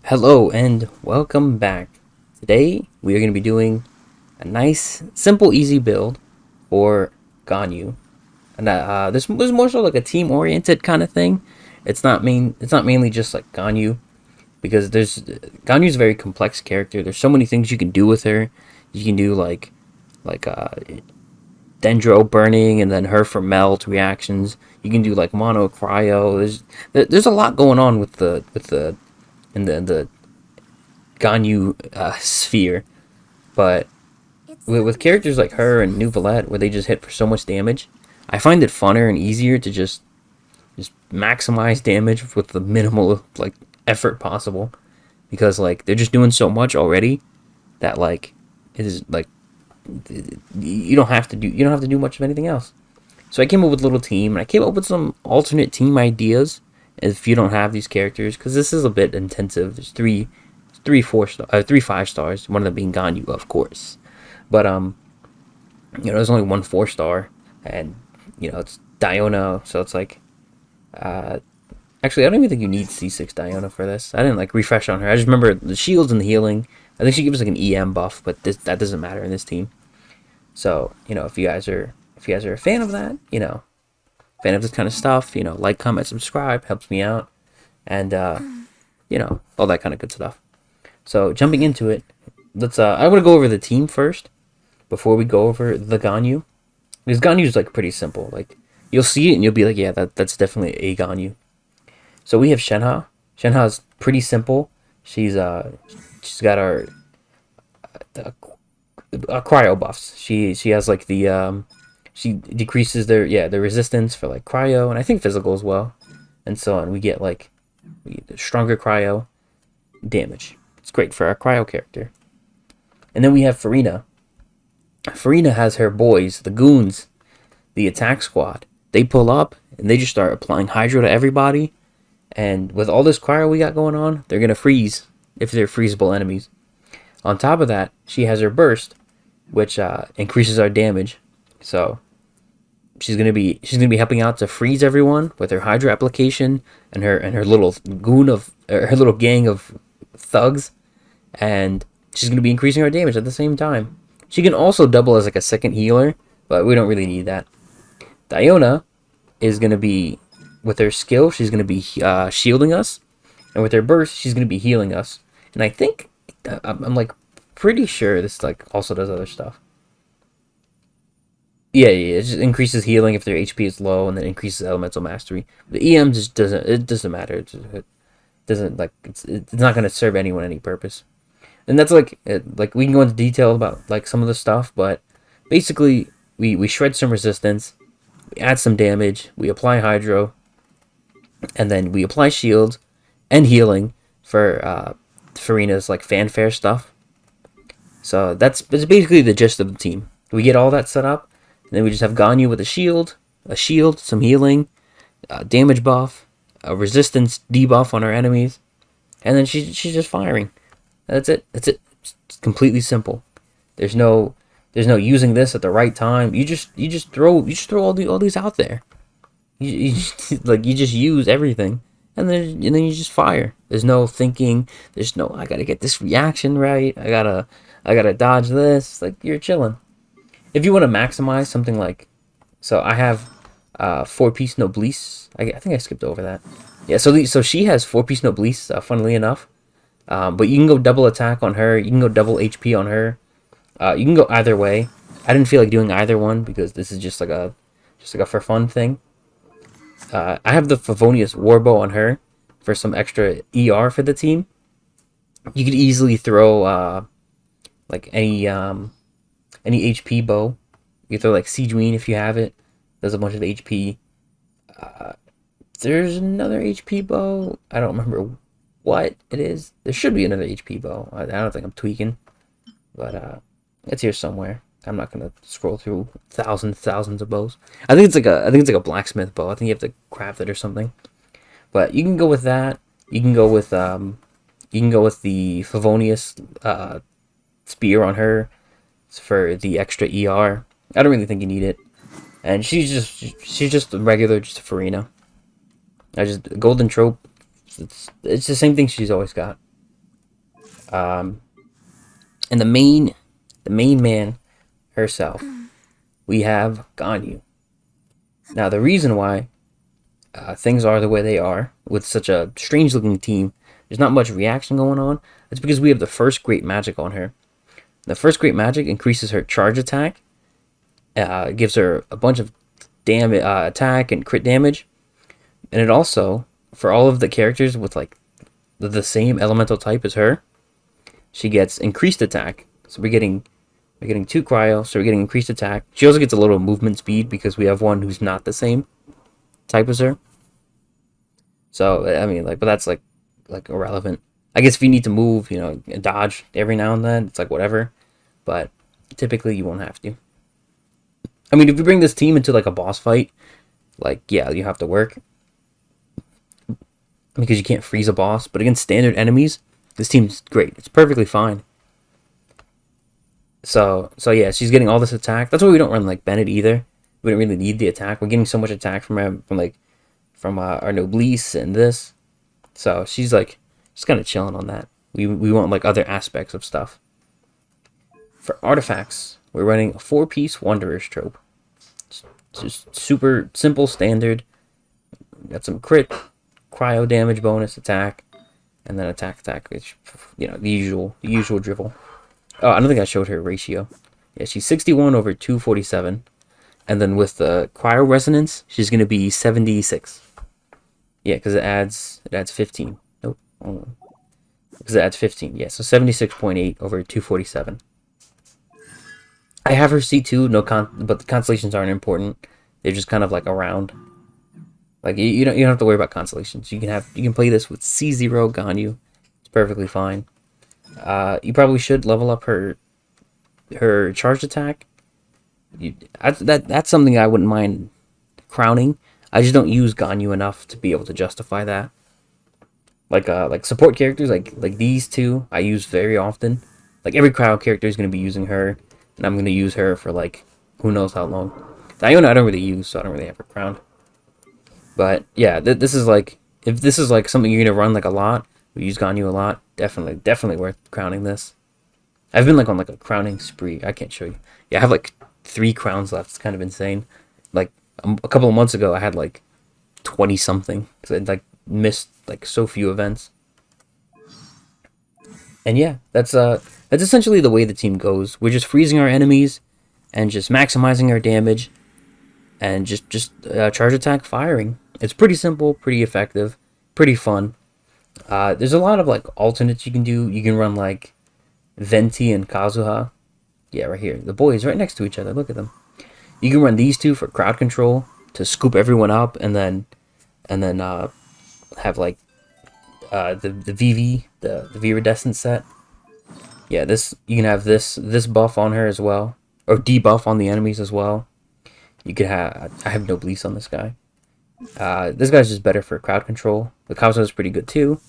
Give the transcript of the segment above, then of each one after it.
Hello and welcome back. Today we are going to be doing a nice, simple, easy build for Ganyu, and this was more so like a team-oriented kind of thing. It's not mainly just like Ganyu because there's Ganyu's a very complex character. There's so many things you can do with her. You can do like Dendro burning and then her for melt reactions. You can do like mono cryo. There's a lot going on with the in the Ganyu sphere, but with characters like her and New Valette, where they just hit for so much damage, I find it funner and easier to just maximize damage with the minimal like effort possible, because like they're just doing so much already that like it is like you don't have to do much of anything else. So I came up with a little team, and I came up with some alternate team ideas if you don't have these characters, because this is a bit intensive. There's three 5 stars, one of them being Ganyu, of course. But there's only one 4 star, and it's Diona, so it's like uh, actually I don't even think you need C6 Diona for this. I didn't like refresh on her. I just remember the shields and the healing. I think she gives like an EM buff, but that doesn't matter in this team. So if you guys are a fan of that, fan of this kind of stuff, like, comment, subscribe helps me out, and all that kind of good stuff. So jumping into it, let's I want to go over the team first before we go over the Ganyu, because Ganyu is like pretty simple. Like, you'll see it and you'll be like, yeah, that's definitely a Ganyu. So we have Shenhe. Shenhe is pretty simple. She's got our cryo buffs. She has like the she decreases their resistance for like cryo, and I think physical as well, and so on. We get stronger cryo damage. It's great for our cryo character. And then we have Farina. Farina has her boys, the goons, the attack squad. They pull up and they just start applying hydro to everybody. And with all this cryo we got going on, they're gonna freeze if they're freezable enemies. On top of that, she has her burst, which increases our damage. So she's gonna be helping out to freeze everyone with her hydro application and her little her little gang of thugs, and she's going to be increasing our damage at the same time. She can also double as like a second healer, but we don't really need that. Diona is going to be, with her skill, she's going to be shielding us, and with her burst, she's going to be healing us. And I think I'm like pretty sure this like also does other stuff. Yeah, it just increases healing if their HP is low, and then increases elemental mastery. The EM just doesn't matter. It doesn't like it's not going to serve anyone any purpose. And that's like we can go into detail about like some of the stuff, but basically we shred some resistance, we add some damage, we apply hydro, and then we apply shield and healing for Farina's like fanfare stuff. So that's basically the gist of the team. We get all that set up, and then we just have Ganyu with a shield, some healing, damage buff, a resistance debuff on our enemies, and then she's just firing. That's it. It's completely simple. There's no using this at the right time. You just throw all these out there. You like you just use everything, and then you just fire. There's no thinking. There's no, I gotta get this reaction right. I gotta dodge this. Like, you're chilling. If you want to maximize something like, so I have 4-piece Noblesse. I think I skipped over that. Yeah, so she has 4-piece Noblesse, funnily enough. But you can go double attack on her. You can go double HP on her. You can go either way. I didn't feel like doing either one because this is just like a for fun thing. I have the Favonius Warbow on her for some extra ER for the team. You could easily throw like any HP bow. You throw like Siege Ween if you have it. Does a bunch of HP. There's another HP bow. I don't remember what it is. There should be another HP bow. I don't think I'm tweaking, but it's here somewhere. I'm not gonna scroll through thousands of bows. I think it's like a blacksmith bow. I think you have to craft it or something. But you can go with that. You can go with the Favonius spear on her for the extra ER. I don't really think you need it. And she's just a regular, just a Farina. I just golden trope. It's the same thing she's always got. Um, and the main man herself, we have Ganyu. Now, the reason why things are the way they are with such a strange looking team, there's not much reaction going on. It's because we have the first great magic on her. The first great magic increases her charge attack, gives her a bunch of damage, attack and crit damage, and it also, for all of the characters with like the same elemental type as her, she gets increased attack. So we're getting two cryo, so we're getting increased attack. She also gets a little movement speed because we have one who's not the same type as her. So I mean, like, but that's like irrelevant. I guess if you need to move, dodge every now and then, it's like whatever. But typically, you won't have to. I mean, if you bring this team into like a boss fight, like yeah, you have to work because you can't freeze a boss. But against standard enemies, this team's great. It's perfectly fine. So yeah, she's getting all this attack. That's why we don't run like Bennett either. We don't really need the attack. We're getting so much attack from our Noblesse and this. So she's like just kind of chilling on that. We want like other aspects of stuff. For artifacts, we're running a 4-piece Wanderer's trope. Just super simple standard. Got some crit, cryo damage bonus, attack, and then attack, which the usual drivel. Oh, I don't think I showed her ratio. Yeah, she's 61 over 247. And then with the cryo resonance, she's gonna be 76. Yeah, because it adds 15. Nope. Because it adds 15. Yeah, so 76.8 over 247. I have her C2, but the constellations aren't important. They're just kind of like around. Like you don't have to worry about constellations. You can play this with C0 Ganyu. It's perfectly fine. You probably should level up her charged attack. That's something I wouldn't mind crowning. I just don't use Ganyu enough to be able to justify that. Like support characters like these two, I use very often. Like every crowd character is gonna be using her, and I'm gonna use her for like who knows how long. Diona I don't really use, so I don't really have her crowned. But yeah, this is like if this is like something you're gonna run like a lot, we use Ganyu a lot. Definitely worth crowning this. I've been like on like a crowning spree. I can't show you. Yeah, I have like 3 crowns left. It's kind of insane. Like a couple of months ago, I had like 20 something because I'd like missed like so few events. And yeah, that's essentially the way the team goes. We're just freezing our enemies and just maximizing our damage and just charge attack firing. It's pretty simple, pretty effective, pretty fun. There's a lot of like alternates you can do. You can run like Venti and Kazuha. Yeah, right here. The boys right next to each other. Look at them. You can run these two for crowd control to scoop everyone up, and then have like the VV the Viridescent set. Yeah, this you can have this buff on her as well, or debuff on the enemies as well. You could have I have Noblesse on this guy. This guy's just better for crowd control. The Kazuha is pretty good too.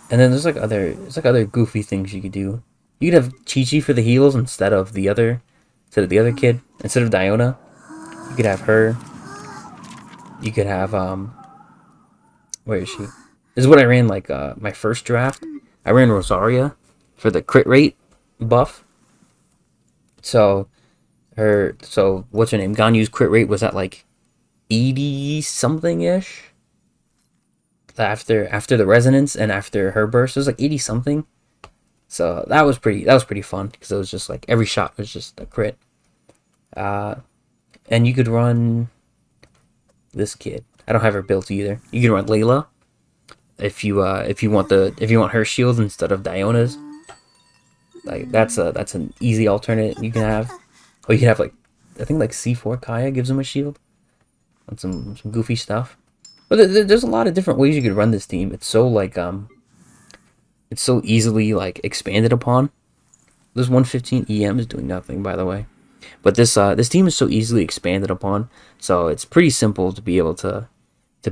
And then there's like other goofy things you could do. You could have Chi-Chi for the heals instead of the other kid. Instead of Diona, you could have her. You could have where is she? This is what I ran like my first draft. I ran Rosaria for the crit rate buff. So what's her name? Ganyu's crit rate was at like 80 something ish. After the resonance and after her burst, it was like 80 something. So that was pretty fun because it was just like every shot was just a crit. And you could run this kid. I don't have her built either. You can run Layla if you want her shield instead of Diona's. Like that's an easy alternate you can have. Or you can have like I think like C4 Kaya gives him a shield on some goofy stuff. But there's a lot of different ways you could run this team. It's so like it's so easily like expanded upon. This 115 EM is doing nothing, by the way. But this team is so easily expanded upon, so it's pretty simple to be able to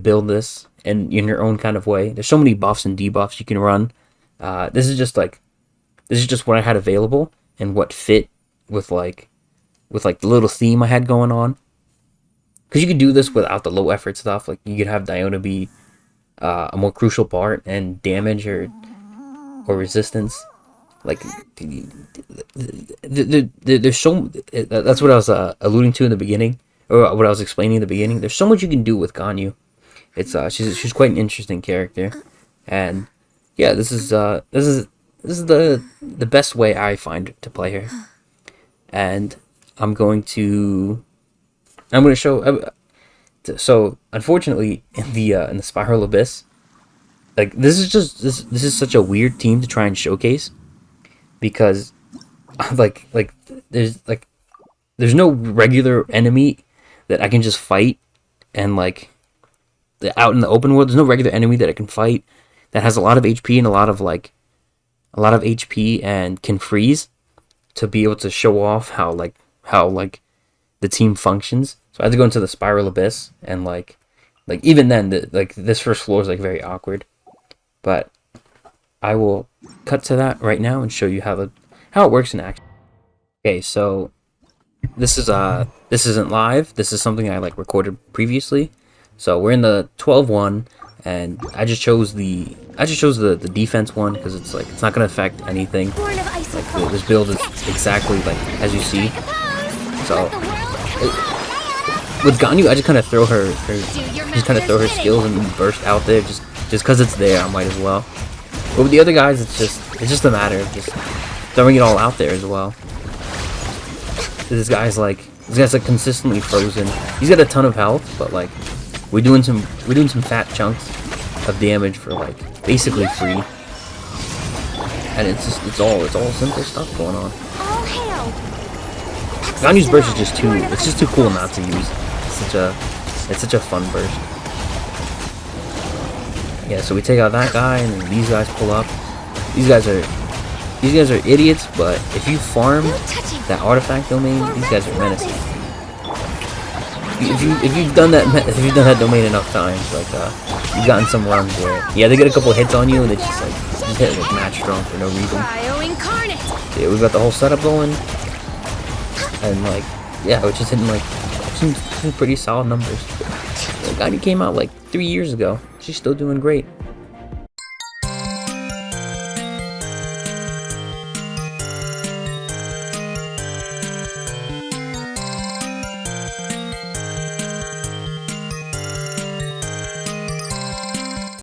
build this in your own kind of way. There's so many buffs and debuffs you can run. This is just what I had available and what fit with the little theme I had going on. Because you could do this without the low effort stuff. Like you could have Diona be a more crucial part and damage or resistance. Like, there's so, that's what I was alluding to in the beginning, or what I was explaining in the beginning. There's so much you can do with Ganyu. It's she's quite an interesting character, and yeah, this is the best way I find to play her, and I'm going to show. So unfortunately, in the Spiral Abyss, like this is such a weird team to try and showcase, because like there's no regular enemy that I can just fight, and like out in the open world there's no regular enemy that I can fight that has a lot of HP and a lot of HP and can freeze, to be able to show off how the team functions. So I had to go into the Spiral Abyss, and like even then this first floor is like very awkward, but I will cut to that right now and show you how it works in action. Okay, so this isn't live. This is something I like recorded previously. So we're in the 12-1, and I just chose the defense one because it's like it's not gonna affect anything. Like this build is exactly like as you see. So with Ganyu, I just kind of throw her skills and burst out there just because it's there. I might as well. But with the other guys, it's just a matter of just throwing it all out there as well. This guy's like consistently frozen. He's got a ton of health, but like we're doing some fat chunks of damage for like basically free. And it's all simple stuff going on. Ganyu's burst is just too cool not to use. It's such a fun burst. Yeah, so we take out that guy, and then these guys pull up. These guys are idiots, but if you farm that artifact domain, these guys are menacing. If you've done that domain enough times, like you've gotten some runs where they get a couple hits on you and they just hit like match strong for no reason. So yeah, we've got the whole setup going, and like we're just hitting like some pretty solid numbers. The Ganyu came out like 3 years ago. She's still doing great.